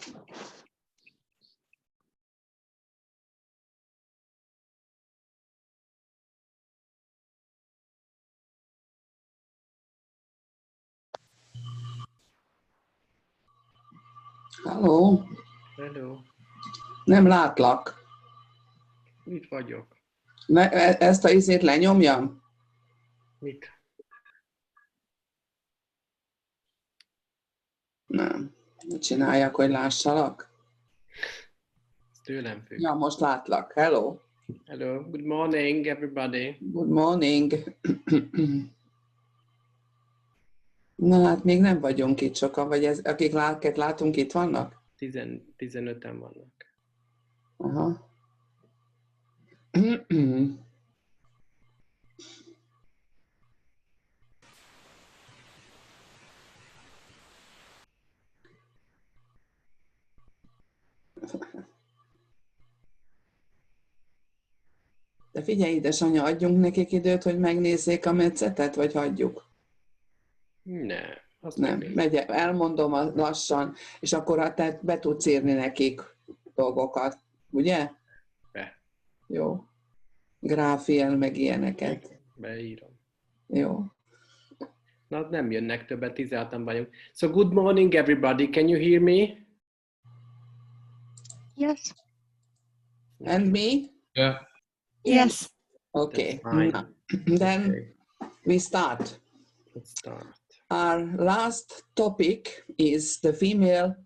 Hello. Hello. Nem látlak. Itt vagyok. Ezt a izét lenyomjam? Mit? Nem. Csináljak, hogy lássalak? Ez tőlem függ. Ja, most látlak. Hello. Hello. Good morning, everybody. Good morning. Na hát még nem vagyunk itt sokan, vagy akiket látunk, itt vannak? 15-en vannak. Aha. De figyelj, édesanyja, adjunk nekik időt, hogy megnézzék a metszetet, vagy hagyjuk? Ne, azt Nem, elmondom lassan, és akkor te be tudsz írni nekik dolgokat, ugye? Be. Jó. Gráfiel, meg ilyeneket. Beírom. Jó. Na, nem jönnek többet, 16-an vagyunk. So, good morning, everybody. Can you hear me? Yes. And me? Yeah. Yes. Okay. Fine. Then Okay. we start. Let's start. Our last topic is the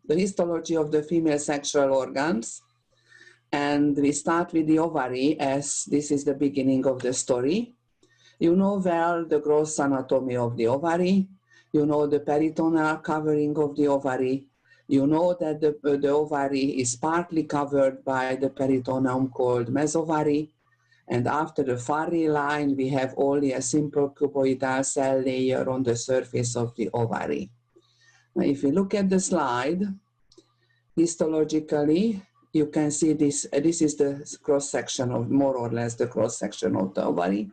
histology of the female sexual organs. And we start with the ovary, as this is the beginning of the story. You know well the gross anatomy of the ovary. You know the peritoneal covering of the ovary. You know that the ovary is partly covered by the peritoneum called mesovary. And after the furry line, we have only a simple cuboidal cell layer on the surface of the ovary. Now, if you look at the slide, histologically, you can see this is the cross-section of, more or less, the cross-section of the ovary.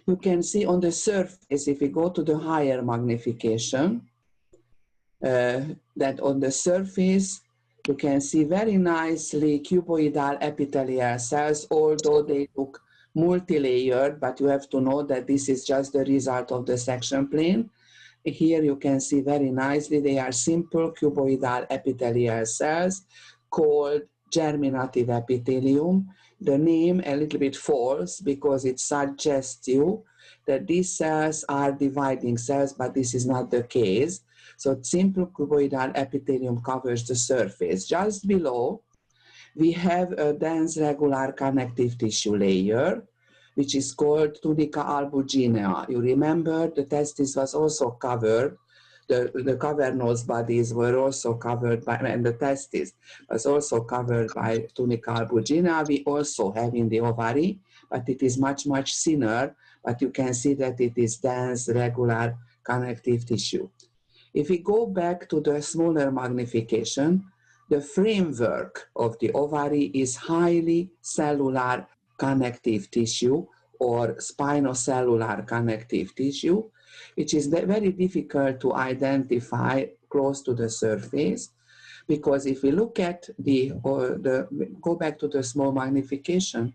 You can see on the surface, if we go to the higher magnification, that on the surface, you can see very nicely cuboidal epithelial cells, although they look multi-layered, but you have to know that this is just the result of the section plane. Here you can see very nicely, they are simple cuboidal epithelial cells called germinative epithelium. The name a little bit false because it suggests you that these cells are dividing cells, but this is not the case. So simple cuboidal epithelium covers the surface. Just below, we have a dense regular connective tissue layer, which is called tunica albuginea. You remember the testis was also covered, the cavernous bodies were also covered by, and the testis was also covered by tunica albuginea. We also have in the ovary, but it is much, much thinner, but you can see that it is dense, regular connective tissue. If we go back to the smaller magnification, the framework of the ovary is highly cellular connective tissue or spinocellular connective tissue, which is very difficult to identify close to the surface, because if we look at go back to the small magnification,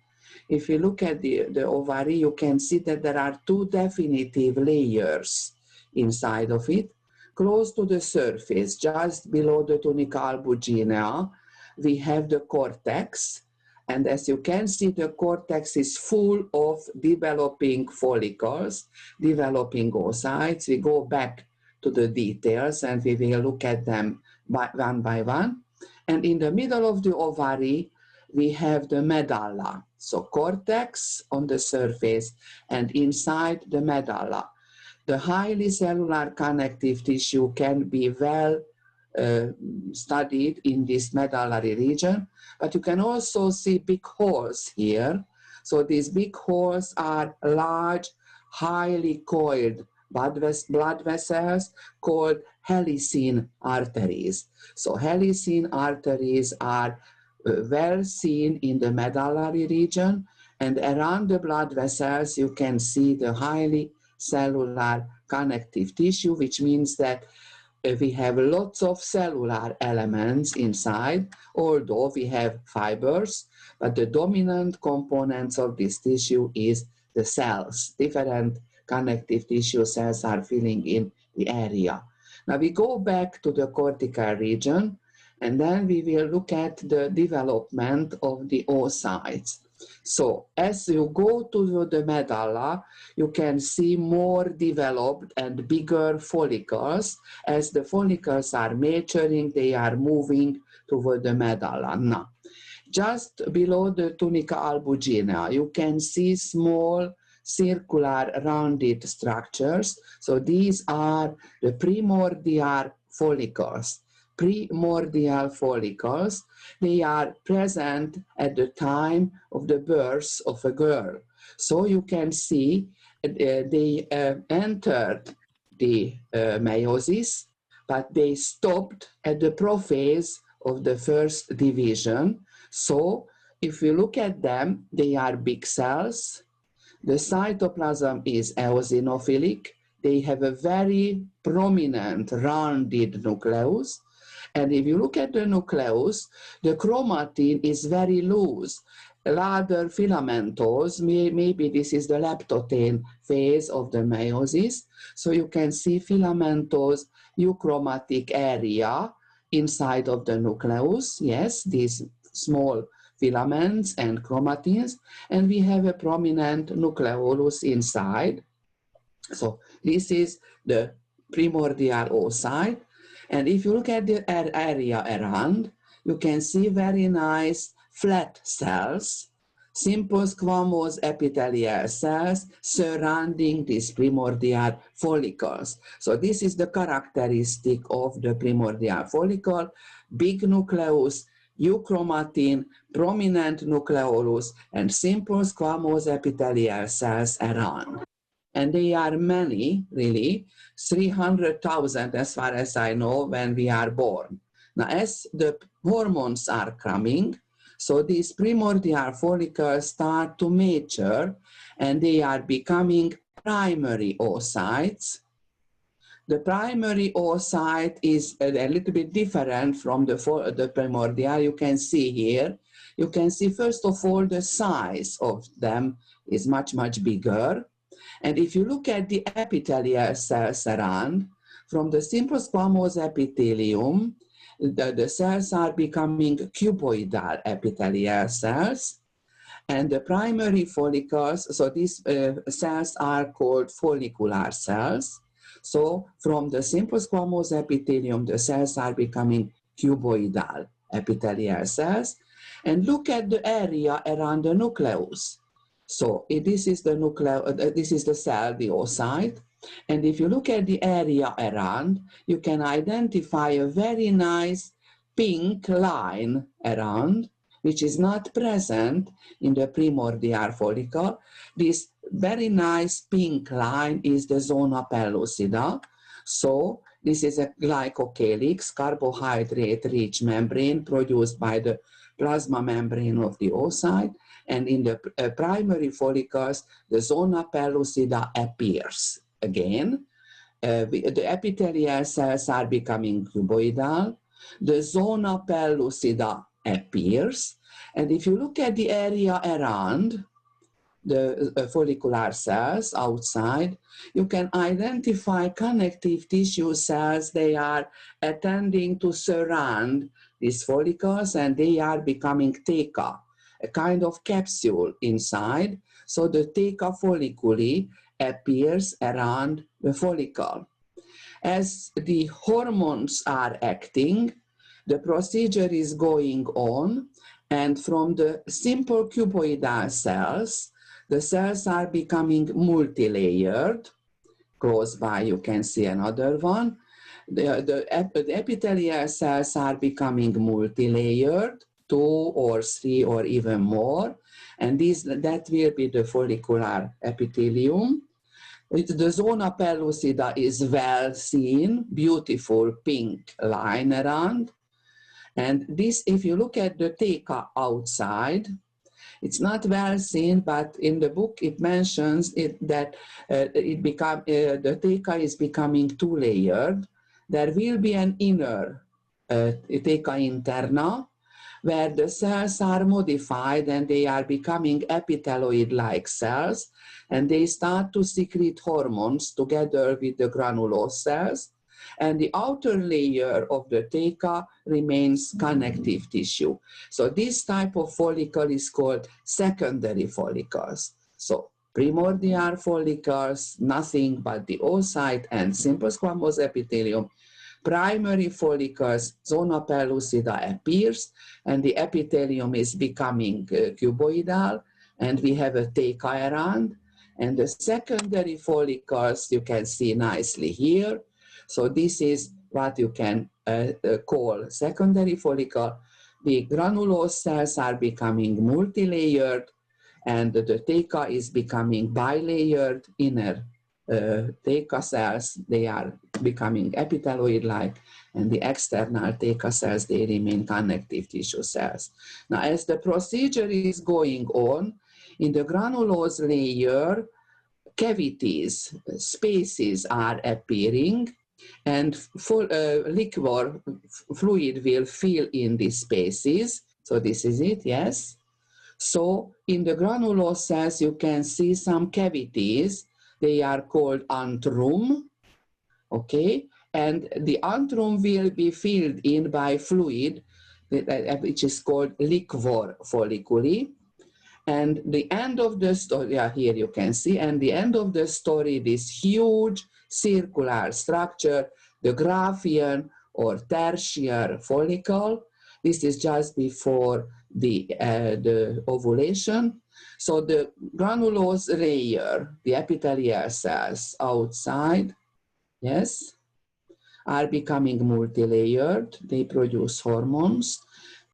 if you look at the ovary, you can see that there are two definitive layers inside of it. Close to the surface, just below the tunica albuginea, we have the cortex. And as you can see, the cortex is full of developing follicles, developing oocytes. We go back to the details and we will look at them one by one. And in the middle of the ovary, we have the medulla. So cortex on the surface and inside the medulla. The highly cellular connective tissue can be well studied in this medullary region, but you can also see big holes here. So these big holes are large, highly coiled blood vessels called helicine arteries. So helicine arteries are well seen in the medullary region, and around the blood vessels you can see the highly cellular connective tissue, which means that we have lots of cellular elements inside, although we have fibers, but the dominant components of this tissue is the cells. Different connective tissue cells are filling in the area. Now we go back to the cortical region, and then we will look at the development of the oocytes. So as you go to the medulla, you can see more developed and bigger follicles. As the follicles are maturing, they are moving toward the medulla. Now, just below the tunica albuginea, you can see small circular rounded structures. So these are the primordial follicles. Primordial follicles, they are present at the time of the birth of a girl. So you can see they entered the meiosis, but they stopped at the prophase of the first division. So if you look at them, they are big cells. The cytoplasm is eosinophilic. They have a very prominent rounded nucleus. And if you look at the nucleus, the chromatin is very loose. Rather filamentous, maybe this is the leptotene phase of the meiosis. So you can see filamentous euchromatic area inside of the nucleus. Yes, these small filaments and chromatins, and we have a prominent nucleolus inside. So this is the primordial oocyte. And if you look at the area around, you can see very nice flat cells, simple squamous epithelial cells surrounding these primordial follicles. So this is the characteristic of the primordial follicle: big nucleus, euchromatin, prominent nucleolus, and simple squamous epithelial cells around. And they are many, really, 300,000 as far as I know when we are born. Now, as the hormones are coming, so these primordial follicles start to mature, and they are becoming primary oocytes. The primary oocyte is a little bit different from the primordial. You can see here, you can see first of all the size of them is much, much bigger. And if you look at the epithelial cells around, from the simple squamous epithelium, the cells are becoming cuboidal epithelial cells. And the primary follicles, so these cells are called follicular cells. So from the simple squamous epithelium, the cells are becoming cuboidal epithelial cells. And look at the area around the nucleus. So this is the this is the cell, the oocyte. And if you look at the area around, you can identify a very nice pink line around, which is not present in the primordial follicle. This very nice pink line is the zona pellucida. So this is a glycocalyx, carbohydrate-rich membrane produced by the plasma membrane of the oocyte. And in the primary follicles, the zona pellucida appears again. The epithelial cells are becoming cuboidal. The zona pellucida appears. And if you look at the area around the follicular cells outside, you can identify connective tissue cells. They are attending to surround these follicles, and they are becoming theca, a kind of capsule inside. So the theca folliculi appears around the follicle. As the hormones are acting, the procedure is going on, and from the simple cuboidal cells, the cells are becoming multi-layered. Close by, you can see another one. The epithelial cells are becoming multi-layered, 2 or 3 or even more, and that will be the follicular epithelium. The zona pellucida is well seen, beautiful pink line around. And this, if you look at the theca outside, it's not well seen, but in the book it mentions that the theca is becoming 2-layered, there will be an inner theca interna, where the cells are modified and they are becoming epithelioid-like cells, and they start to secrete hormones together with the granulose cells, and the outer layer of the theca remains connective tissue. So this type of follicle is called secondary follicles. So primordial follicles, nothing but the oocyte and simple squamous epithelium. Primary follicles, zona pellucida appears, and the epithelium is becoming cuboidal, and we have a theca around. And the secondary follicles, you can see nicely here. So this is what you can call secondary follicle. The granulose cells are becoming multilayered, and the theca is becoming bilayered. Inner theca cells, they are becoming epithelioid-like, and the external theca cells, they remain connective tissue cells. Now, as the procedure is going on, in the granulose layer, cavities, spaces are appearing, and liquid fluid will fill in these spaces. So this is it, yes? So in the granulose cells, you can see some cavities. They are called antrum, okay? And the antrum will be filled in by fluid, which is called liquor folliculi. And the end of the story, yeah, here you can see, and the end of the story, this huge circular structure, the Graafian or tertiary follicle. This is just before the ovulation. So the granulose layer, the epithelial cells outside, yes, are becoming multilayered. They produce hormones.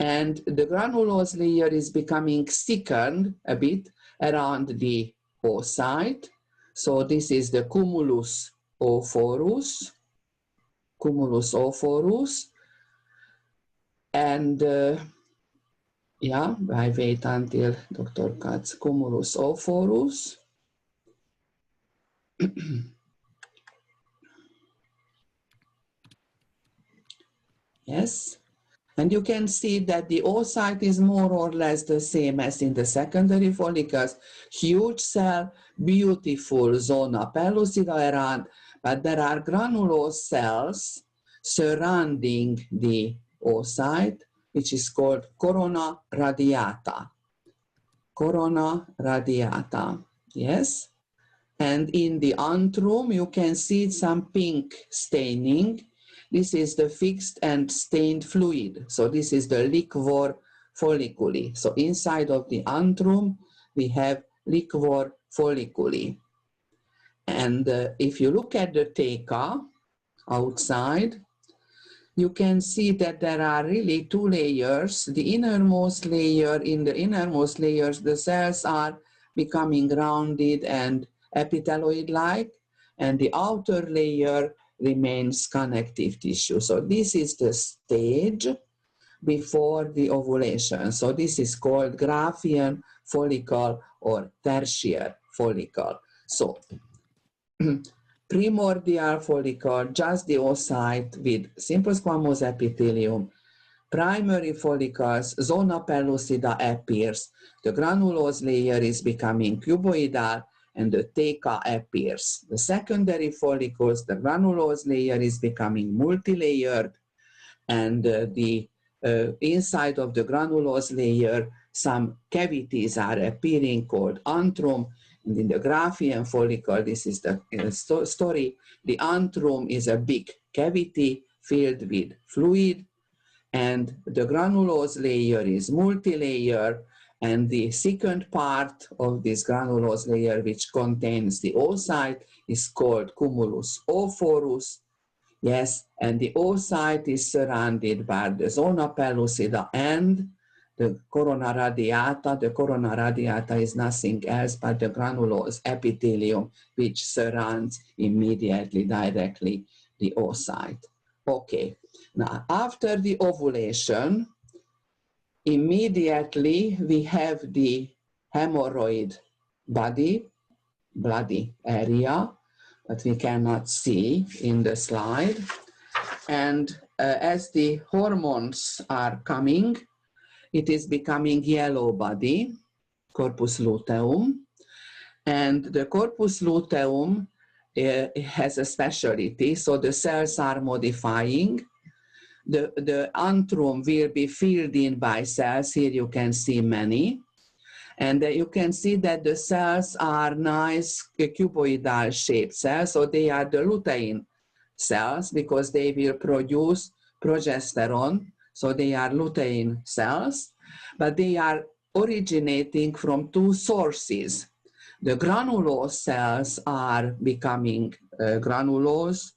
And the granulose layer is becoming thickened a bit around the oocyte. So this is the cumulus oophorus. Cumulus oophorus. And yeah, I wait until Dr. Katz. Cumulus oophorus. Yes. And you can see that the oocyte is more or less the same as in the secondary follicles. Huge cell, beautiful zona pellucida around, but there are granulose cells surrounding the oocyte, which is called corona radiata. Corona radiata, yes? And in the antrum, you can see some pink staining. This is the fixed and stained fluid. So this is the liquor folliculi. So inside of the antrum, we have liquor folliculi. And if you look at the theca outside, you can see that there are really two layers. The innermost layer, in the innermost layers, the cells are becoming rounded and epithelioid-like, and the outer layer remains connective tissue. So this is the stage before the ovulation. So this is called Graafian follicle or tertiary follicle. So primordial follicle, just the oocyte with simple squamous epithelium. Primary follicles, zona pellucida appears. The granulose layer is becoming cuboidal, and the theca appears. The secondary follicles, the granulose layer is becoming multilayered, and the inside of the granulose layer, some cavities are appearing called antrum. And in the Graafian follicle, this is the story. The antrum is a big cavity filled with fluid, and the granulose layer is multilayer, and the second part of this granulose layer, which contains the oocyte, is called cumulus oophorus. Yes, and the oocyte is surrounded by the zona pellucida and the corona radiata. The corona radiata is nothing else but the granulose epithelium, which surrounds immediately, directly the oocyte. Okay, now after the ovulation, immediately we have the hemorrhoid body, bloody area, that we cannot see in the slide. And as the hormones are coming, it is becoming yellow body, corpus luteum. And the corpus luteum has a specialty, so the cells are modifying. The antrum will be filled in by cells. Here you can see many. And you can see that the cells are nice cuboidal shaped cells, so they are the lutein cells because they will produce progesterone, so they are lutein cells, but they are originating from two sources. The granulose cells are becoming granulose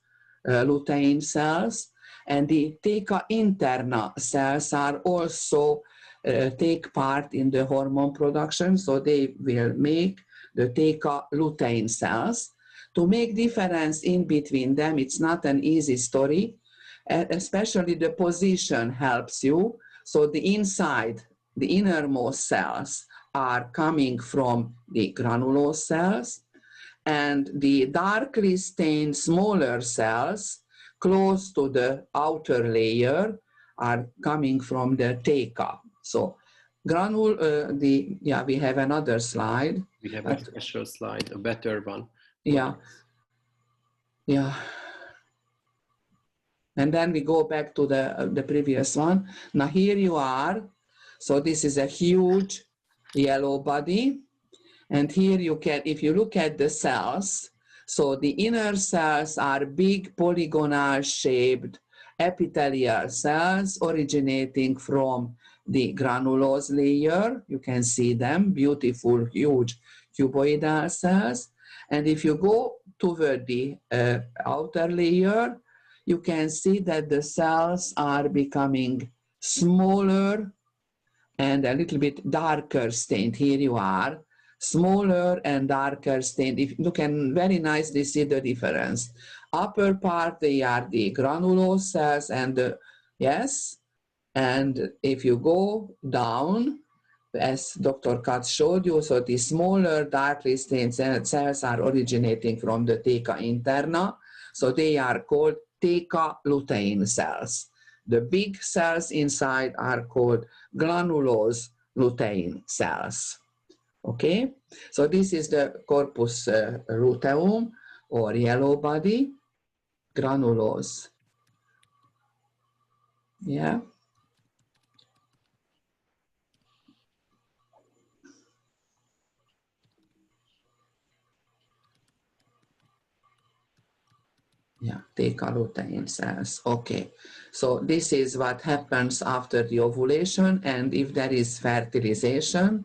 lutein cells, and the theca interna cells are also take part in the hormone production, so they will make the theca lutein cells. To make difference in between them, it's not an easy story, especially the position helps you. So the inside, the innermost cells are coming from the granulose cells, and the darkly stained smaller cells close to the outer layer are coming from the theca. So we have another slide. We have a special slide, a better one. Yeah. And then we go back to the previous one. Now here you are. So this is a huge yellow body. And here you can, if you look at the cells, so the inner cells are big polygonal shaped epithelial cells originating from the granulose layer. You can see them, beautiful, huge cuboidal cells. And if you go toward the outer layer, you can see that the cells are becoming smaller and a little bit darker stained. Here you are, smaller and darker stained. If you can very nicely see the difference. Upper part, they are the granulose cells, and yes, and if you go down, as Dr. Katz showed you, so the smaller darkly stained cells are originating from the theca interna, so they are called theca lutein cells. The big cells inside are called granulose lutein cells. Okay, so this is the corpus luteum, or yellow body, granulose. Yeah. Yeah, theca lutein cells. Okay, so this is what happens after the ovulation, and if there is fertilization,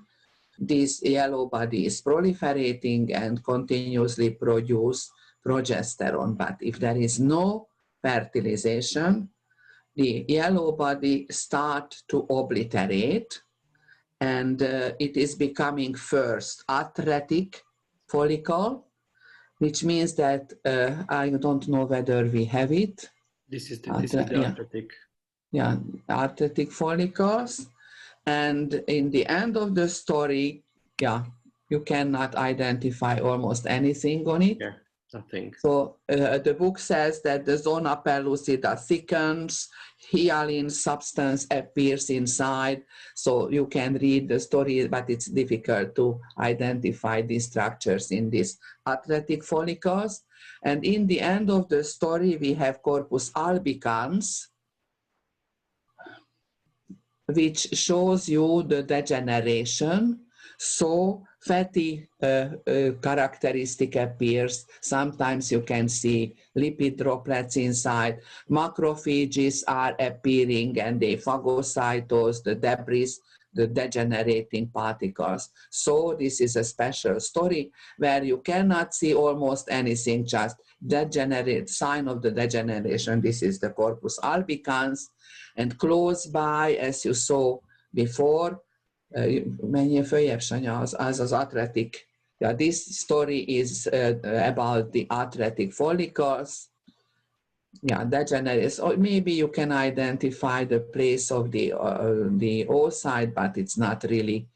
this yellow body is proliferating and continuously produce progesterone. But if there is no fertilization, the yellow body starts to obliterate, and it is becoming first atretic follicle, which means that I don't know whether we have it. This is the atretic. Yeah, atretic follicles. And in the end of the story, yeah, you cannot identify almost anything on it. Yeah, nothing. So the book says that the zona pellucida thickens, hyaline substance appears inside, so you can read the story, but it's difficult to identify these structures in these atretic follicles. And in the end of the story, we have corpus albicans, which shows you the degeneration. So fatty characteristic appears. Sometimes you can see lipid droplets inside. Macrophages are appearing and they phagocytose the debris, the degenerating particles. So this is a special story where you cannot see almost anything, just degenerate, sign of the degeneration. This is the corpus albicans. And close by, as you saw before, menjél följebb, Sanya, az atretic. Yeah, this story is about the atretic follicles. Yeah, degenerate. So maybe you can identify the place of the oocyte, but it's not really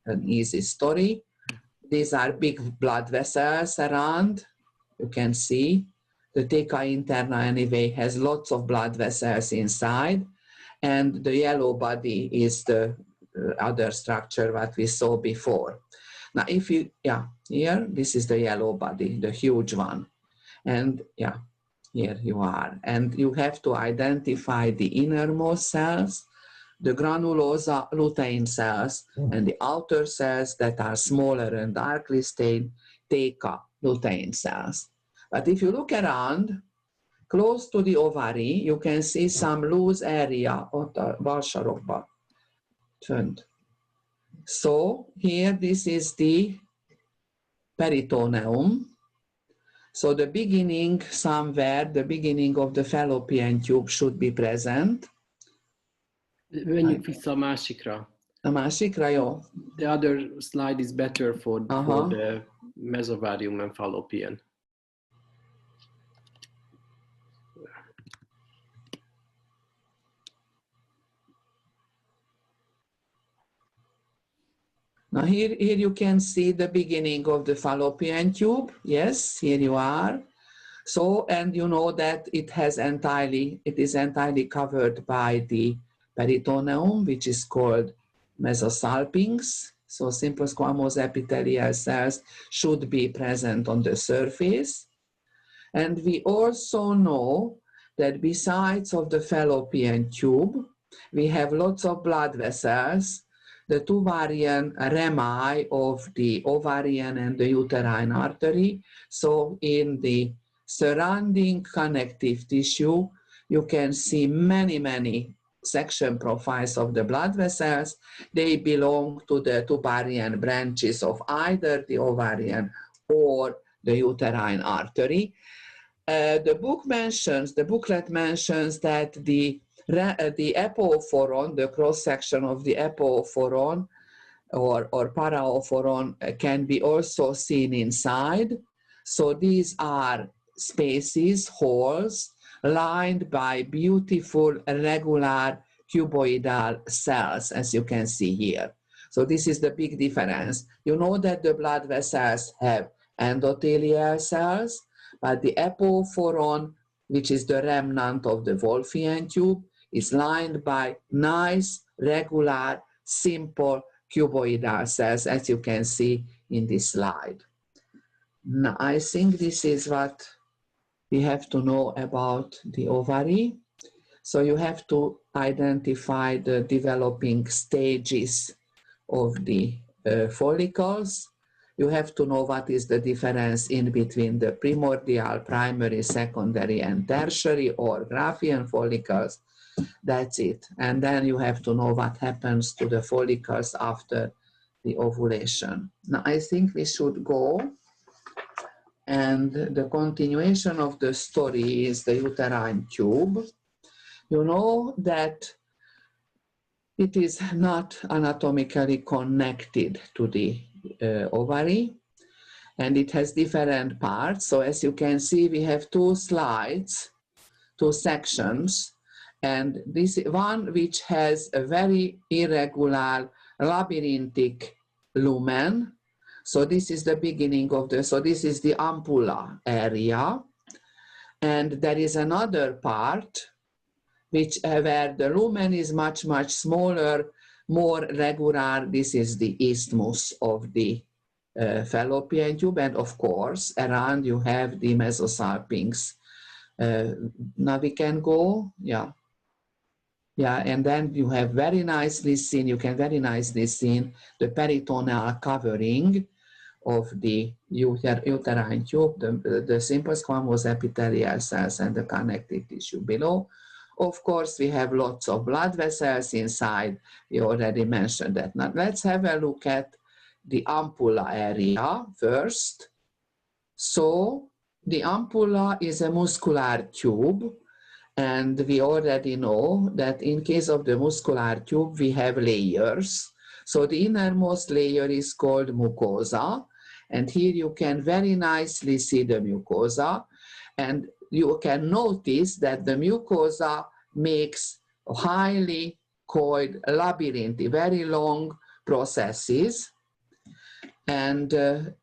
an easy story. These are big blood vessels around, you can see. the theca interna anyway has lots of blood vessels inside, and the yellow body is the other structure that we saw before. Now, if you, here, this is the yellow body, the huge one. And here you are. And you have to identify the innermost cells, the granulosa lutein cells, and the outer cells that are smaller and darkly stained theca lutein cells. But if you look around, close to the ovary, you can see some loose area ott a bal sarokba. Fönt. So here, this is the peritoneum. So the beginning, somewhere, the beginning of the fallopian tube should be present. Menjünk vissza a másikra. A másikra, jó? The other slide is better for the mesovarium and fallopian. Now here you can see the beginning of the fallopian tube. Yes, here you are. So, and you know that it is entirely covered by the peritoneum, which is called mesosalpinx. So simple squamous epithelial cells should be present on the surface. And we also know that besides of the fallopian tube, we have lots of blood vessels, the tubarian rami of the ovarian and the uterine artery. So in the surrounding connective tissue, you can see many section profiles of the blood vessels. They belong to the tubarian branches of either the ovarian or the uterine artery. The booklet mentions that the epophoron, the cross-section of the epophoron or paraophoron can be also seen inside. So these are spaces, holes, lined by beautiful regular cuboidal cells, as you can see here. So this is the big difference. You know that the blood vessels have endothelial cells, but the epophoron, which is the remnant of the Wolffian tube, is lined by nice, regular, simple cuboidal cells, as you can see in this slide. Now, I think this is what we have to know about the ovary. So you have to identify the developing stages of the follicles. You have to know what is the difference in between the primordial, primary, secondary, and tertiary or Graafian follicles. That's it. And then you have to know what happens to the follicles after the ovulation. Now, I think we should go. And the continuation of the story is the uterine tube. You know that it is not anatomically connected to the ovary, and it has different parts. So as you can see, we have two slides, two sections, and this one which has a very irregular labyrinthic lumen. So this is the beginning of so this is the ampulla area. And there is another part where the lumen is much smaller, more regular. This is the isthmus of the fallopian tube. And of course, around you have the mesosalpinx. Now we can go, yeah, and then you have very nicely seen, you can very nicely see the peritoneal covering of the uterine tube, the simple squamous epithelial cells and the connective tissue below. Of course, we have lots of blood vessels inside. We already mentioned that. Now let's have a look at the ampulla area first. So the ampulla is a muscular tube, and we already know that in case of the muscular tube, we have layers. So the innermost layer is called mucosa, and here you can very nicely see the mucosa, and you can notice that the mucosa makes highly coiled labyrinthy, very long processes. And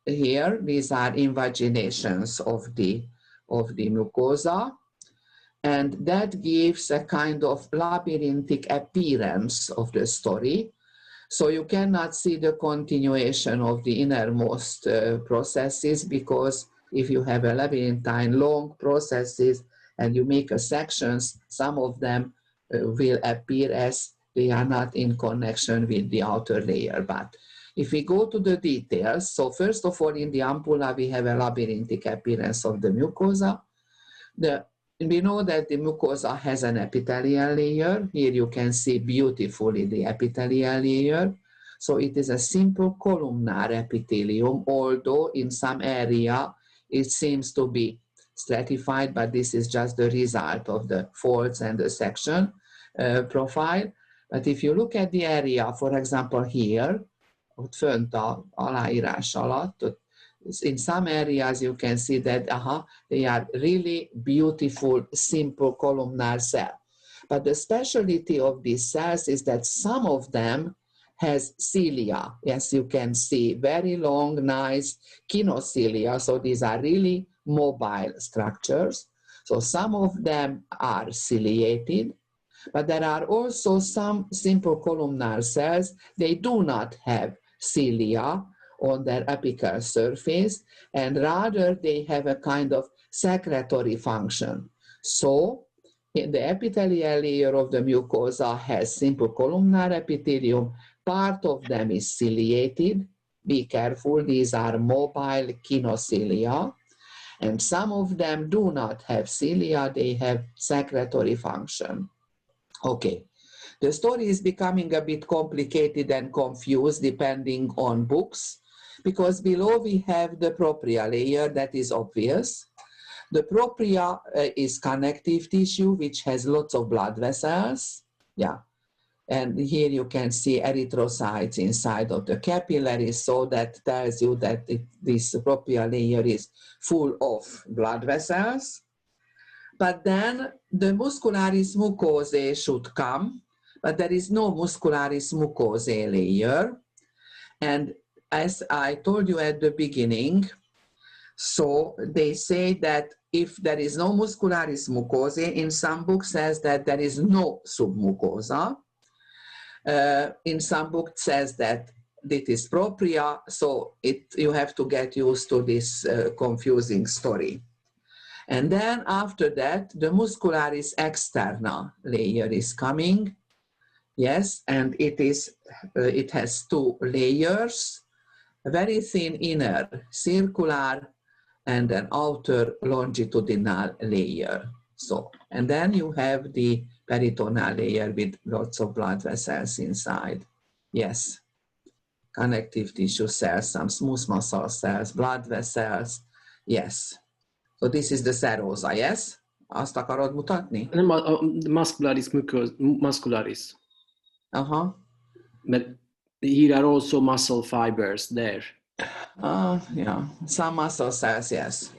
here, these are invaginations of of the mucosa, and that gives a kind of labyrinthic appearance of the story. So you cannot see the continuation of the innermost processes, because if you have a labyrinthine long processes and you make a sections, some of them will appear as they are not in connection with the outer layer. But if we go to the details, so first of all, in the ampulla, we have a labyrinthic appearance of the mucosa. We know that the mucosa has an epithelial layer. Here you can see beautifully the epithelial layer. So it is a simple columnar epithelium, although in some area it seems to be stratified, but this is just the result of the folds and the section profile. But if you look at the area, for example here, ott fönt a aláírás alatt, in some areas you can see that they are really beautiful, simple columnar cells. But the specialty of these cells is that some of them has cilia. Yes, you can see very long, nice kinocilia. So these are really mobile structures. So some of them are ciliated, but there are also some simple columnar cells. They do not have cilia on their apical surface, and rather they have a kind of secretory function. So in the epithelial layer of the mucosa has simple columnar epithelium. Part of them is ciliated. Be careful, these are mobile kinocilia. And some of them do not have cilia, they have secretory function. Okay, the story is becoming a bit complicated and confused depending on books, because below we have the propria layer, that is obvious. The propria is connective tissue, which has lots of blood vessels. Yeah. And here you can see erythrocytes inside of the capillaries, so that tells you that this propria layer is full of blood vessels. But then the muscularis mucosae should come, but there is no muscularis mucosae layer. And as I told you at the beginning, so they say that if there is no muscularis mucosae, in some books says that there is no submucosa. In some books says that it is propria, so you have to get used to this confusing story. And then after that, the muscularis externa layer is coming. Yes, and it has two layers, a very thin inner circular and an outer longitudinal layer. So, and then you have the peritoneal layer with lots of blood vessels inside. Yes, connective tissue cells, some smooth muscle cells, blood vessels. Yes. So this is the serosa, yes? Azt akarod mutatni? Nem, a muscularis muscularis. But here are also muscle fibers there. Yeah, some muscle cells, yes.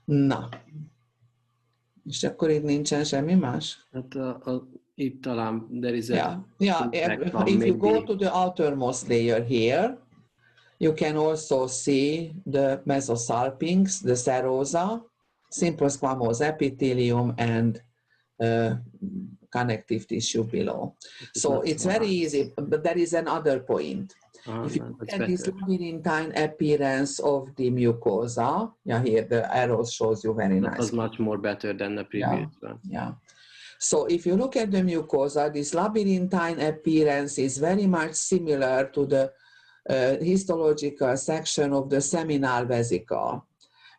Na. És akkor itt nincsen semmi más? Hát itt talán there is a if you go to the outermost layer here, you can also see the mesosalpinx, the serosa, simple squamous epithelium, and connective tissue below. So it's very easy, but there is another point. If you look at this labyrinthine appearance of the mucosa, here the arrow shows you very nice. That was much more better than the previous one. Yeah. So if you look at the mucosa, this labyrinthine appearance is very much similar to the histological section of the seminal vesicle.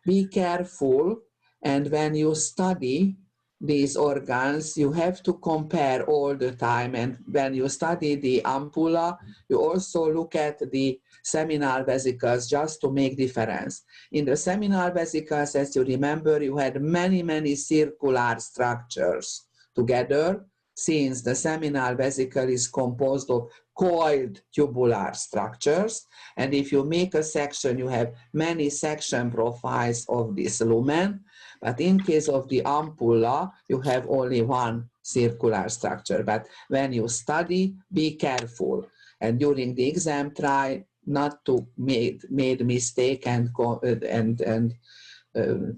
Be careful, and when you study these organs, you have to compare all the time. And when you study the ampulla, you also look at the seminal vesicles just to make difference. In the seminal vesicles, as you remember, you had many, many circular structures together, since the seminal vesicle is composed of coiled tubular structures. And if you make a section, you have many section profiles of this lumen. But in case of the ampulla, you have only one circular structure. But when you study, be careful. And during the exam, try not to make mistake and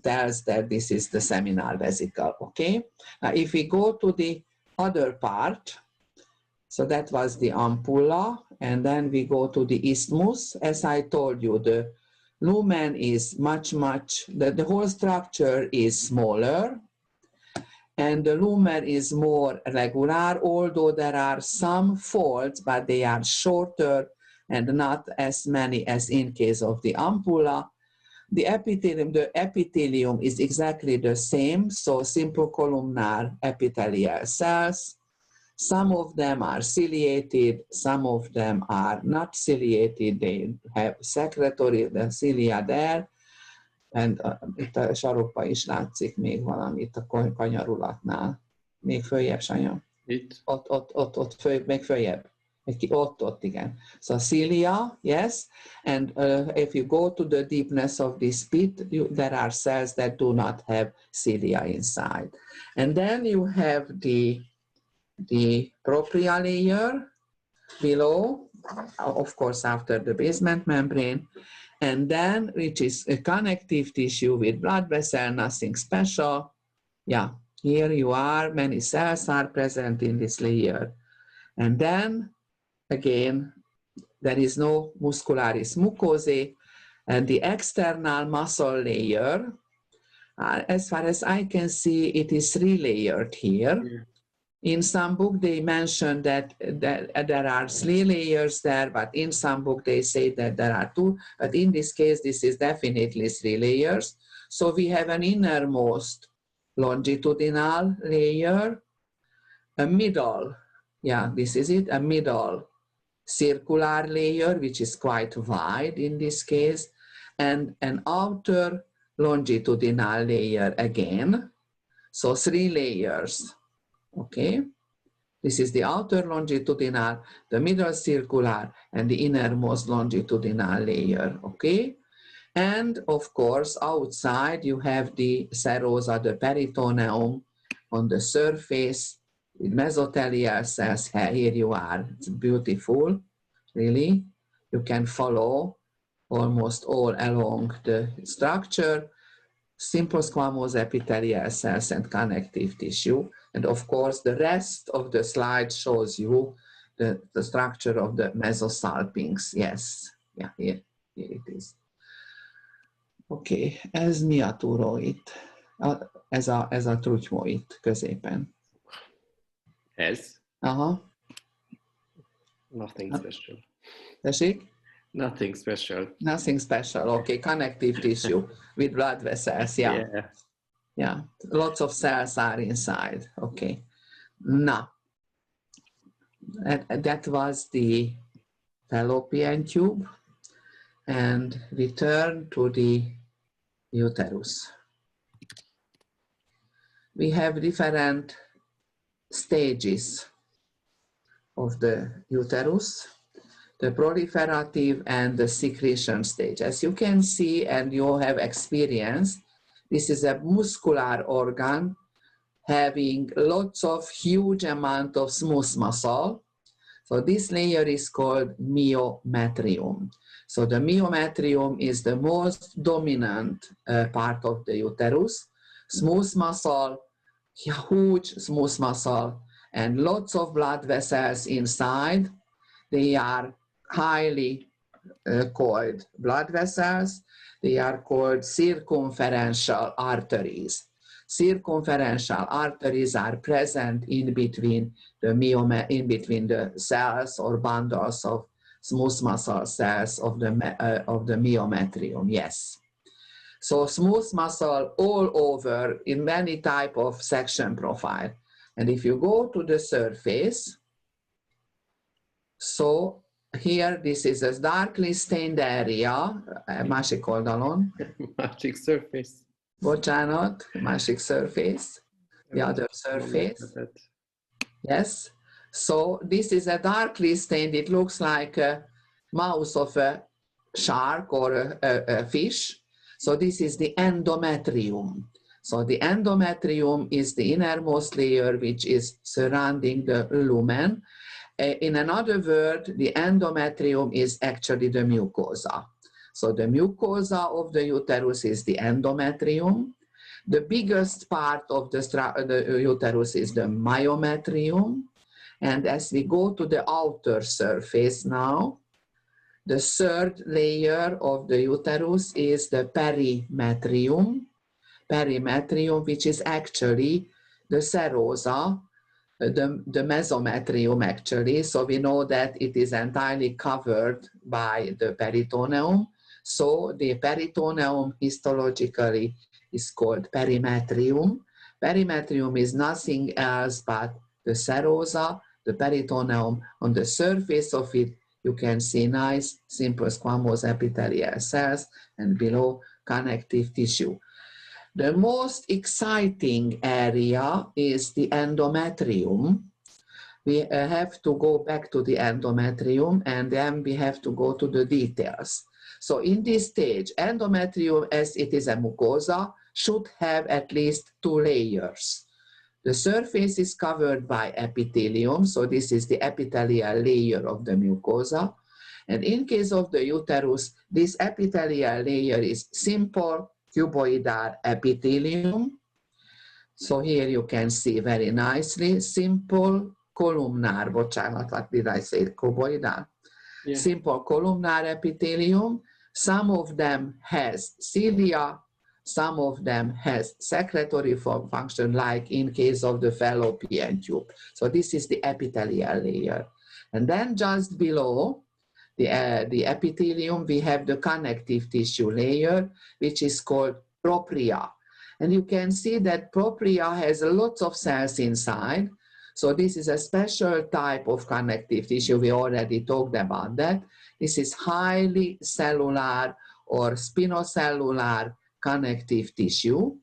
tells that this is the seminal vesicle, okay? Now, if we go to the other part, so that was the ampulla, and then we go to the isthmus. As I told you, the lumen is the whole structure is smaller, and the lumen is more regular, although there are some folds, but they are shorter and not as many as in case of the ampulla. The epithelium is exactly the same, so simple columnar epithelial cells. Some of them are ciliated, some of them are not ciliated, they have secretory cilia there, and itt a sarokba is látszik még valami, itt a kanyarulatnál. Még följebb, Sanya? Itt? Ott, még följebb. Ott, igen. So cilia, yes, and if you go to the deepness of this pit, there are cells that do not have cilia inside. And then you have the propria layer below, of course after the basement membrane, and then which is a connective tissue with blood vessel, nothing special. Yeah, here you are, many cells are present in this layer. And then again, there is no muscularis mucosae, and the external muscle layer, as far as I can see, it is three-layered here. Yeah. In some book, they mention that there are three layers there, but in some book, they say that there are two. But in this case, this is definitely three layers. So we have an innermost longitudinal layer, a middle, yeah, this is it, a middle circular layer, which is quite wide in this case, and an outer longitudinal layer again. So three layers. Okay, this is the outer longitudinal, the middle circular, and the innermost longitudinal layer, okay? And of course, outside you have the serosa, the peritoneum on the surface with mesothelial cells. Here you are, it's beautiful, really. You can follow almost all along the structure, simple squamous epithelial cells and connective tissue. And of course, the rest of the slide shows you the structure of the mesosalpinx. Yes, yeah, here it is. Oké, ez mi a túró itt? Ez a trutymó itt középen. Ez? Aha. Nothing special. Tessék? Nothing special. Nothing special, okay. Connective tissue with blood vessels, yeah. Yeah. Yeah, lots of cells are inside, okay. Now, that was the fallopian tube, and return to the uterus. We have different stages of the uterus, the proliferative and the secretion stage. As you can see and you have experienced, this is a muscular organ having lots of huge amount of smooth muscle. So this layer is called myometrium. So the myometrium is the most dominant part of the uterus. Smooth muscle, huge smooth muscle, and lots of blood vessels inside. They are highly called blood vessels. They are called circumferential arteries. Circumferential arteries are present in between the cells or bundles of smooth muscle cells of the myometrium. Yes. So smooth muscle all over in many type of section profile. And if you go to the surface, so here, this is a darkly stained area, másik oldalon. Másik surface. Bocsánat, másik surface, the other surface. Yes. So this is a darkly stained, it looks like a mouth of a shark or a fish. So this is the endometrium. So the endometrium is the innermost layer which is surrounding the lumen. In another word, the endometrium is actually the mucosa. So the mucosa of the uterus is the endometrium. The biggest part of the uterus is the myometrium. And as we go to the outer surface now, the third layer of the uterus is the perimetrium. Perimetrium, which is actually the serosa, the mesometrium actually. So we know that it is entirely covered by the peritoneum. So the peritoneum histologically is called perimetrium. Perimetrium is nothing else but the serosa, the peritoneum. On the surface of it, you can see nice, simple squamous epithelial cells, and below connective tissue. The most exciting area is the endometrium. We have to go back to the endometrium, and then we have to go to the details. So in this stage, endometrium, as it is a mucosa, should have at least 2 layers. The surface is covered by epithelium, so this is the epithelial layer of the mucosa. And in case of the uterus, this epithelial layer is simple cuboidal epithelium. So here you can see very nicely, simple columnar, bocsánat, what did I say, cuboidal? Yeah. Simple columnar epithelium. Some of them has cilia, some of them has secretory function, like in case of the fallopian tube. So this is the epithelial layer. And then just below the epithelium, we have the connective tissue layer, which is called propria. And you can see that propria has lots of cells inside. So this is a special type of connective tissue. We already talked about that. This is highly cellular or spinocellular connective tissue.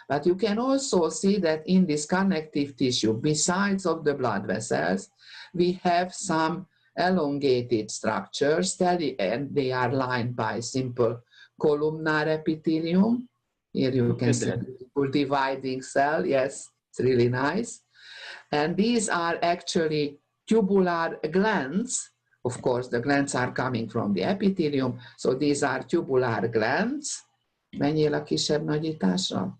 But you can also see that in this connective tissue, besides of the blood vessels, we have some elongated structures, and they are lined by simple columnar epithelium. Here you can see a dividing cell. Yes, it's really nice. And these are actually tubular glands. Of course, the glands are coming from the epithelium. So these are tubular glands. Menjél a kisebb nagyításra.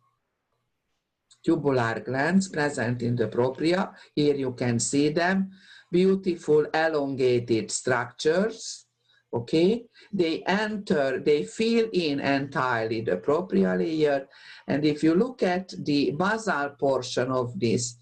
Tubular glands present in the propria. Here you can see them. Beautiful elongated structures. Okay, they fill in entirely the propria layer. And if you look at the basal portion of these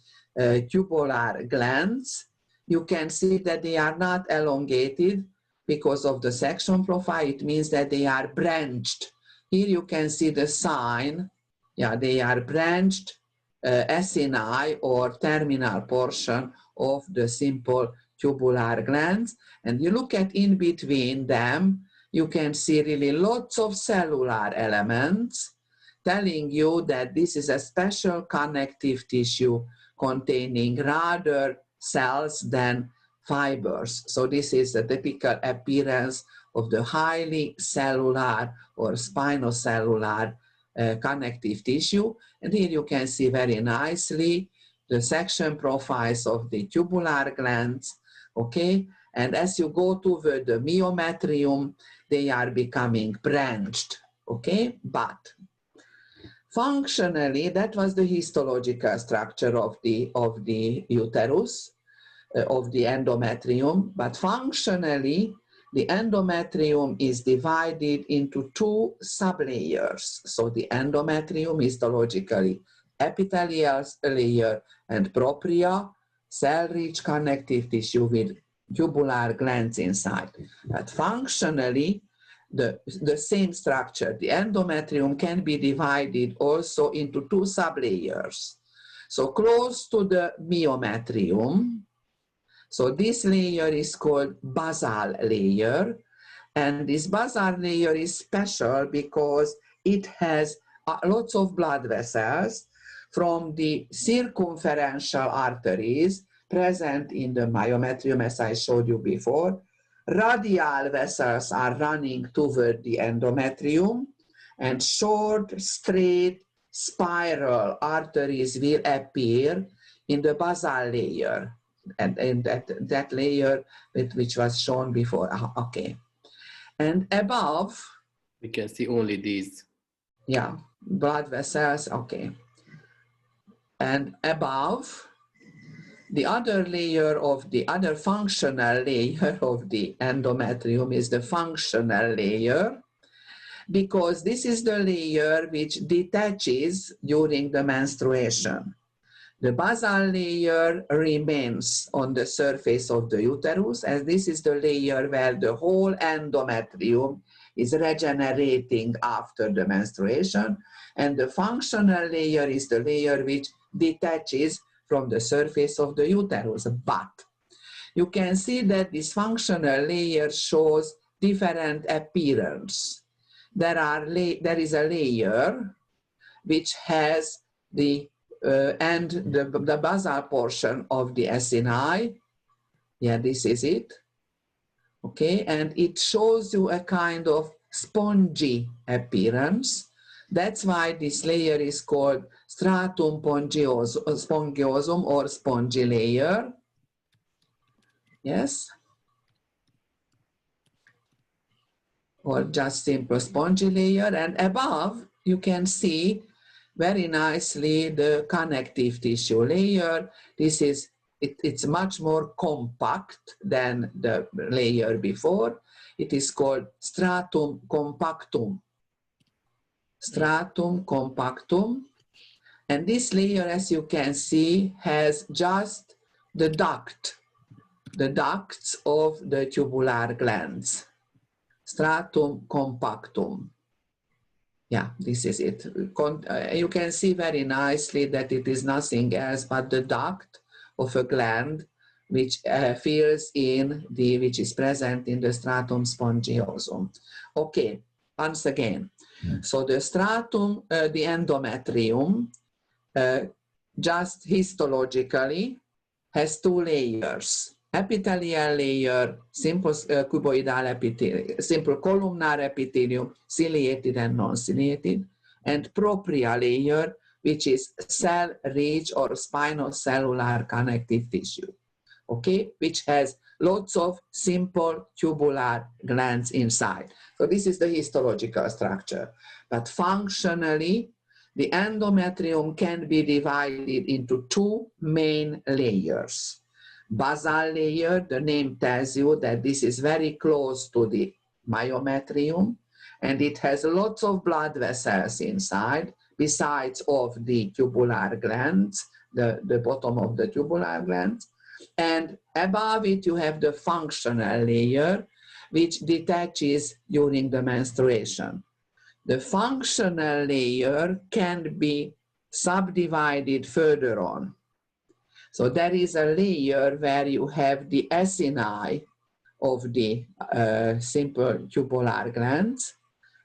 tubular glands, you can see that they are not elongated because of the section profile. It means that they are branched. Here you can see the sign. Yeah, they are branched acini or terminal portion of the simple tubular glands. And you look at in between them, you can see really lots of cellular elements telling you that this is a special connective tissue containing rather cells than fibers. So this is a typical appearance of the highly cellular or spinocellular connective tissue. And here you can see very nicely the section profiles of the tubular glands, okay? And as you go toward the myometrium, they are becoming branched, okay? But functionally, that was the histological structure of the uterus, of the endometrium, but functionally, the endometrium is divided into 2 sublayers. So the endometrium histologically epithelial layer and propria, cell-rich connective tissue with tubular glands inside. But functionally, the same structure, the endometrium, can be divided also into 2 sublayers. So close to the myometrium, so this layer is called basal layer, and this basal layer is special because it has lots of blood vessels from the circumferential arteries present in the myometrium, as I showed you before. Radial vessels are running toward the endometrium, and short, straight, spiral arteries will appear in the basal layer, and in that layer which was shown before. Okay. And above We can see only these. Yeah, blood vessels, okay. And above, the other layer of the other functional layer of the endometrium is the functional layer, because this is the layer which detaches during the menstruation. The basal layer remains on the surface of the uterus, as this is the layer where the whole endometrium is regenerating after the menstruation, and the functional layer is the layer which detaches from the surface of the uterus. But you can see that this functional layer shows different appearance. There is a layer which has the the basal portion of the acini. Yeah, this is it. Okay, and it shows you a kind of spongy appearance. That's why this layer is called stratum spongiosum or spongy layer. Yes. Or just simple spongy layer. And above, you can see very nicely the connective tissue layer. This is, it's much more compact than the layer before. It is called stratum compactum. Stratum compactum. And this layer, as you can see, has just the ducts of the tubular glands. Stratum compactum. Yeah, this is it. You can see very nicely that it is nothing else but the duct of a gland which fills in which is present in the stratum spongiosum. Okay, once again. So the stratum, the endometrium, just histologically has two layers. Epithelial layer, simple cuboidal epithelium, simple columnar epithelium, ciliated and non-ciliated, and propria layer, which is cell-rich or spinocellular connective tissue, okay, which has lots of simple tubular glands inside. So this is the histological structure. But functionally, the endometrium can be divided into two main layers. Basal layer, the name tells you that this is very close to the myometrium, and it has lots of blood vessels inside, besides of the tubular glands, the bottom of the tubular glands. And above it, you have the functional layer, which detaches during the menstruation. The functional layer can be subdivided further on. So there is a layer where you have the acini of the simple tubular glands.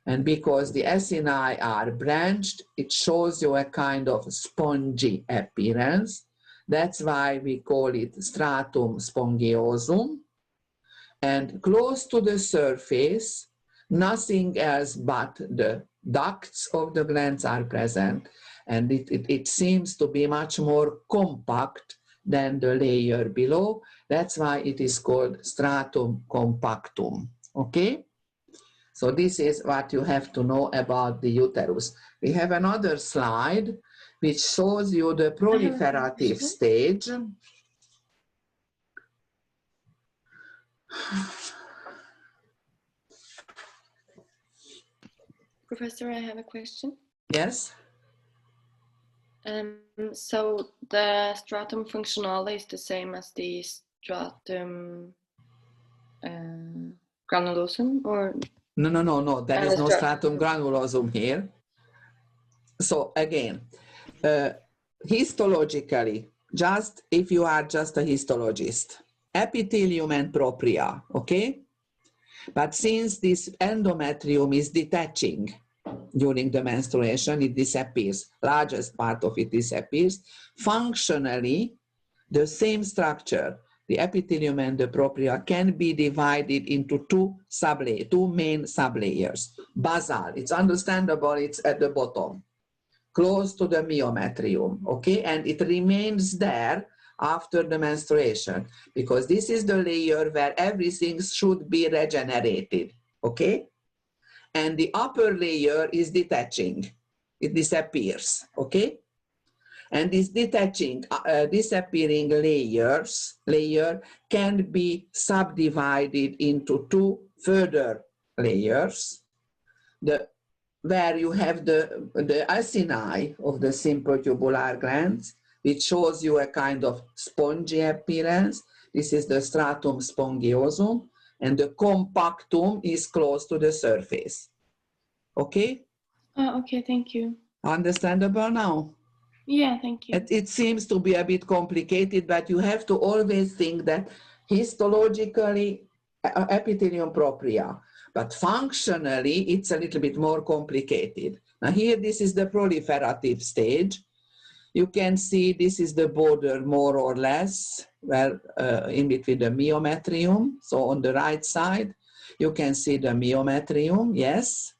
And because the acini are branched, it shows you a kind of spongy appearance. That's why we call it stratum spongiosum. And close to the surface, nothing else but the ducts of the glands are present. And it seems to be much more compact than the layer below. That's why it is called stratum compactum. Okay? So this is what you have to know about the uterus. We have another slide which shows you the proliferative stage. Professor, I have a question. Yes? So the stratum functionale is the same as the stratum granulosum, or? No. There is no stratum granulosum here. So again, histologically, just if you are just a histologist, epithelium and propria, okay? But since this endometrium is detaching during the menstruation, it disappears. Largest part of it disappears. Functionally, the same structure, the epithelium and the propria, can be divided into two main sublayers. Basal, it's understandable, it's at the bottom, close to the myometrium, okay? And it remains there after the menstruation, because this is the layer where everything should be regenerated, okay? and the upper layer is detaching. It disappears, okay? And this disappearing layer can be subdivided into two further layers, where you have the acini of the simple tubular glands, which shows you a kind of spongy appearance. This is the stratum spongiosum, and the compactum is close to the surface. Okay? Okay, thank you. Understandable now? Yeah, thank you. It seems to be a bit complicated, but you have to always think that histologically, epithelium propria, but functionally, it's a little bit more complicated. Now here, this is the proliferative stage. You can see this is the border more or less, well, in between the myometrium. So on the right side, you can see the myometrium, yes.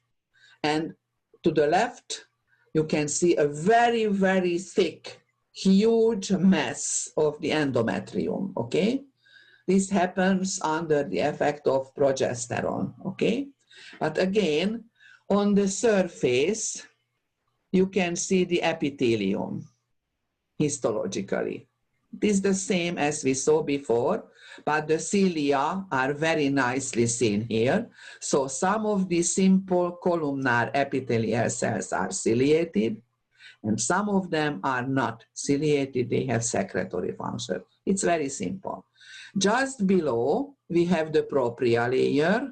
And to the left, you can see a very, very thick, huge mass of the endometrium, okay? This happens under the effect of progesterone, okay? But again, on the surface, you can see the epithelium histologically. It is the same as we saw before, but the cilia are very nicely seen here. So some of the simple columnar epithelial cells are ciliated, and some of them are not ciliated, they have secretory function. It's very simple. Just below, we have the propria layer,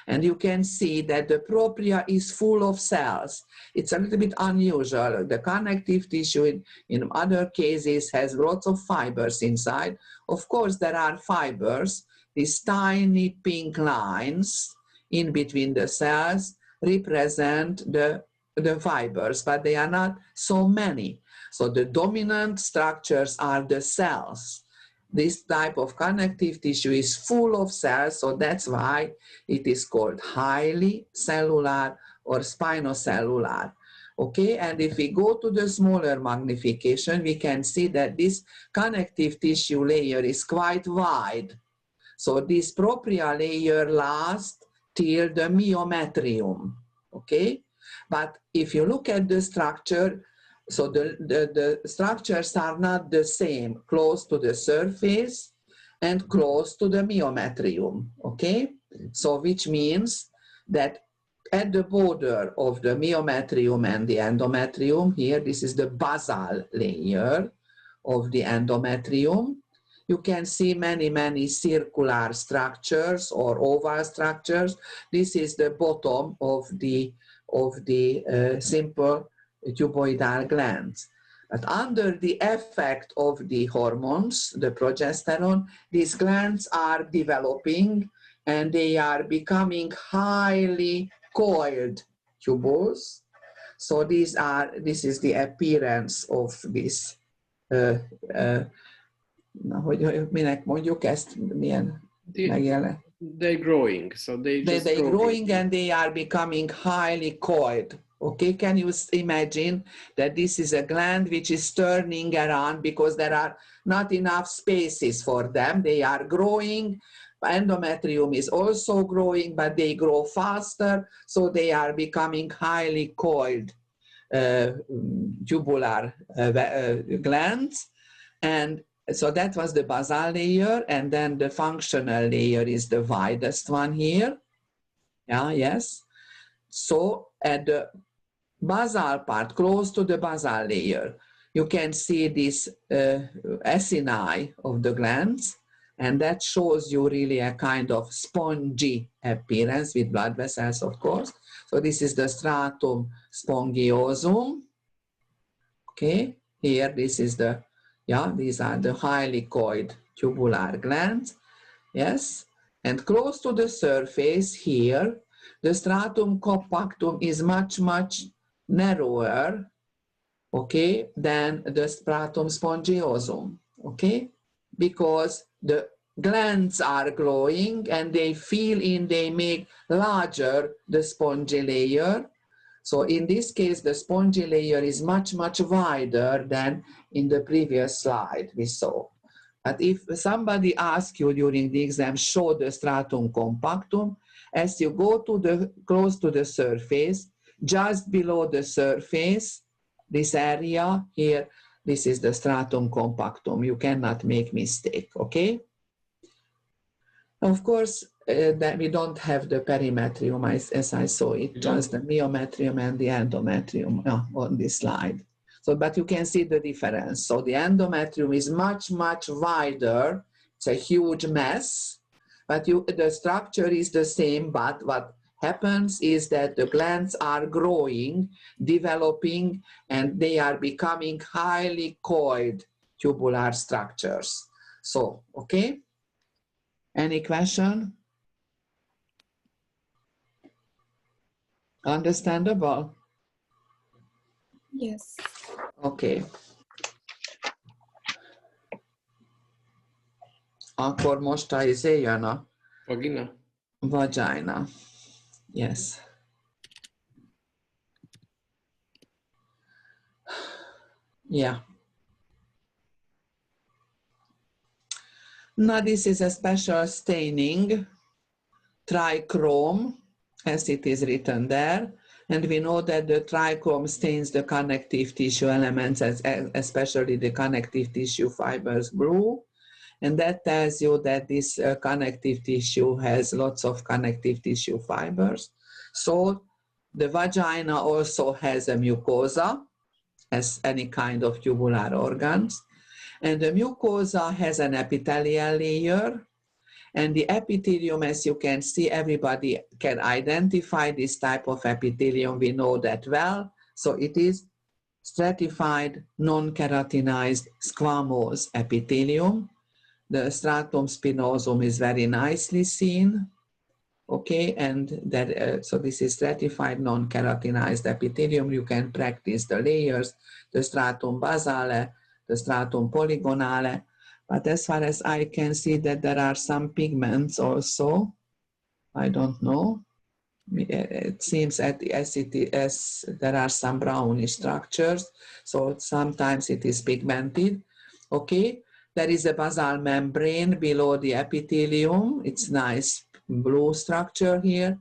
and you can see that the propria is full of cells. It's a little bit unusual. The connective tissue in other cases has lots of fibers inside. Of course, there are fibers. These tiny pink lines in between the cells represent the fibers, but they are not so many. So the dominant structures are the cells. This type of connective tissue is full of cells, so that's why it is called highly cellular or spinocellular. Okay, and if we go to the smaller magnification, we can see that this connective tissue layer is quite wide. So this propria layer lasts till the myometrium, okay? But if you look at the structure, so the structures are not the same, close to the surface and close to the myometrium, okay? So which means that at the border of the myometrium and the endometrium, here, this is the basal layer of the endometrium, you can see many, many circular structures or oval structures. This is the bottom of the simple tuboidal glands. But under the effect of the hormones, the progesterone, these glands are developing and they are becoming highly coiled tubules. So this is the appearance of this. Hogy minek mondjuk ezt, milyen megjelen? They're growing, so they're growing and they are becoming highly coiled. Okay, can you imagine that this is a gland which is turning around because there are not enough spaces for them. They are growing. Endometrium is also growing, but they grow faster, so they are becoming highly coiled tubular glands. And so that was the basal layer, and then the functional layer is the widest one here. Yeah, yes. So at the basal part, close to the basal layer, you can see this acini of the glands, and that shows you really a kind of spongy appearance with blood vessels, of course. So this is the stratum spongiosum. Okay, here this is the, yeah, these are the highly coiled tubular glands. Yes, and close to the surface here, the stratum compactum is much, much narrower, okay, than the stratum spongiosum, okay, because the glands are growing and they fill in, they make larger the spongy layer. So in this case, the spongy layer is much, much wider than in the previous slide we saw. But if somebody asks you during the exam, show the stratum compactum, As you go to the close to the surface, just below the surface, this area here, this is the stratum compactum. You cannot make mistake, okay? Of course, that we don't have the perimetrium as I saw it, just the myometrium and the endometrium on this slide. So, but you can see the difference. So the endometrium is much, much wider. It's a huge mess, but the structure is the same, but what happens is that the glands are growing, developing, and they are becoming highly coiled tubular structures. So, okay? Any question? Understandable? Yes. Okay. Akkor most a jön a Vagina. vagina. Yes. Yeah. Now this is a special staining, trichrome, as it is written there. And we know that the trichrome stains the connective tissue elements, especially the connective tissue fibers blue. And that tells you that this connective tissue has lots of connective tissue fibers. So the vagina also has a mucosa, as any kind of tubular organs. And the mucosa has an epithelial layer. And the epithelium, as you can see, everybody can identify this type of epithelium. We know that well. So it is stratified, non-keratinized squamous epithelium. The stratum spinosum is very nicely seen. Okay, and that so this is stratified, non-keratinized epithelium. You can practice the layers, the stratum basale, the stratum polygonale. But as far as I can see that there are some pigments also. I don't know. It seems as there are some brownish structures. So sometimes it is pigmented. Okay, there is a basal membrane below the epithelium. It's nice blue structure here.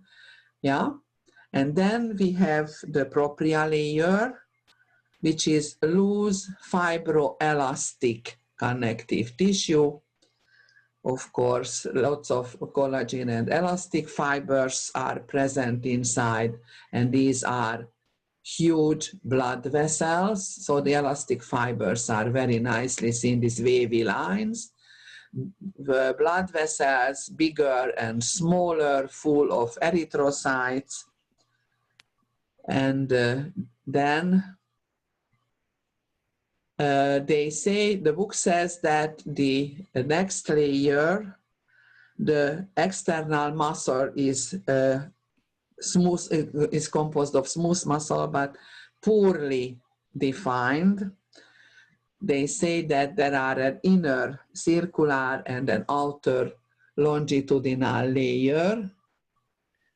Yeah. And then we have the propria layer, which is loose fibroelastic connective tissue. Of course, lots of collagen and elastic fibers are present inside, and these are huge blood vessels. So the elastic fibers are very nicely seen, these wavy lines. The blood vessels, bigger and smaller, full of erythrocytes. And then they say, the book says that the next layer, the external muscle is smooth, is composed of smooth muscle, but poorly defined. They say that there are an inner circular and an outer longitudinal layer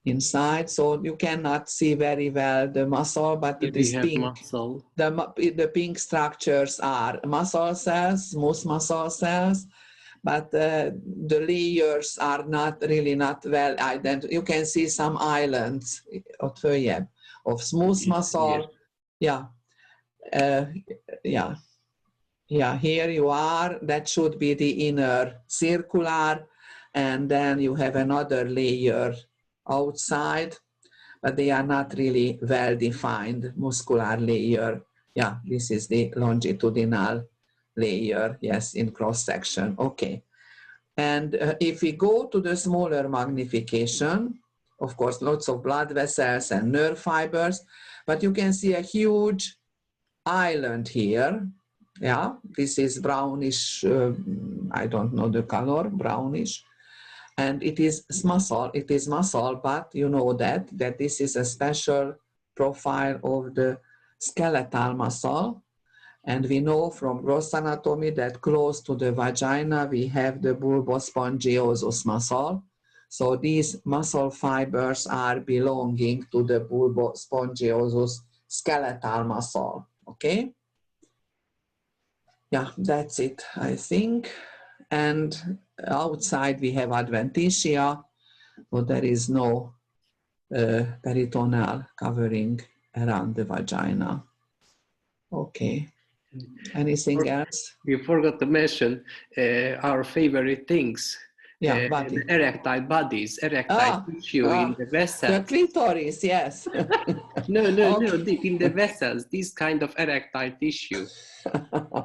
inside, so you cannot see very well the muscle, but it is pink. Muscle. The pink structures are muscle cells, smooth muscle cells, but the layers are not well identified. You can see some islands of smooth muscle. Yeah, yeah. Here you are. That should be the inner circular, and then you have another layer outside, but they are not really well defined muscular layer. Yeah, this is the longitudinal layer, yes, in cross section. Okay. And if we go to the smaller magnification, of course, lots of blood vessels and nerve fibers, but you can see a huge island here. Yeah, this is brownish, I don't know the color, brownish. And it is muscle, but you know that this is a special profile of the skeletal muscle. And we know from gross anatomy that close to the vagina, we have the bulbospongiosus muscle. So these muscle fibers are belonging to the bulbospongiosus skeletal muscle, okay? Yeah, that's it, I think. And outside we have adventitia, So there is no peritoneal covering around the vagina. Okay. Anything else? We forgot to mention our favorite things. Yeah, The erectile bodies, erectile tissue in the the vessels. clitoris, yes. No, Okay. Dick, in the vessels, this kind of erectile tissue.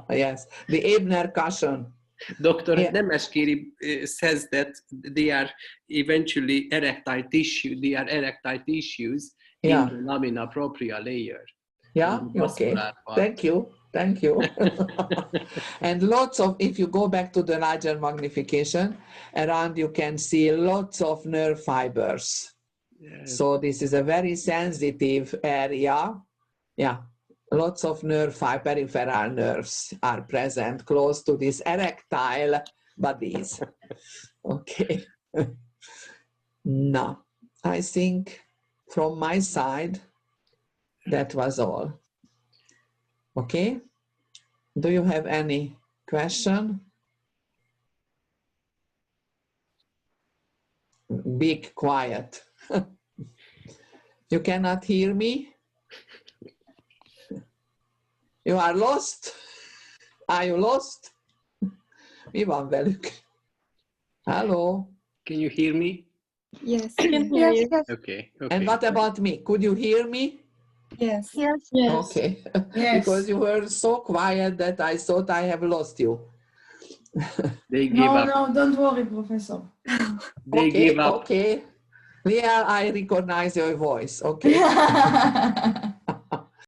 Yes, the Ebner cushion. Dr. Yeah. Nemeskiri says that they are eventually erectile tissue. They are erectile tissues Yeah. in the lamina propria layer. Yeah, okay. Thank you. Thank you. And lots of, if you go back to the larger magnification, around you can see lots of nerve fibers. Yes. So this is a very sensitive area. Yeah, lots of peripheral nerves are present close to these erectile bodies. Okay. Now, I think from my side, that was all. Okay? Do you have any question? Big quiet. You cannot hear me? You are lost? Are you lost? Mi van velük? Hello? Can you hear me? Yes. Yes. Okay. And what about me? Could you hear me? Yes. Yes. Okay. Because you were so quiet that I thought I have lost you. They gave up. No, don't worry, Professor. They gave up. Okay. Leah, I recognize your voice. Okay.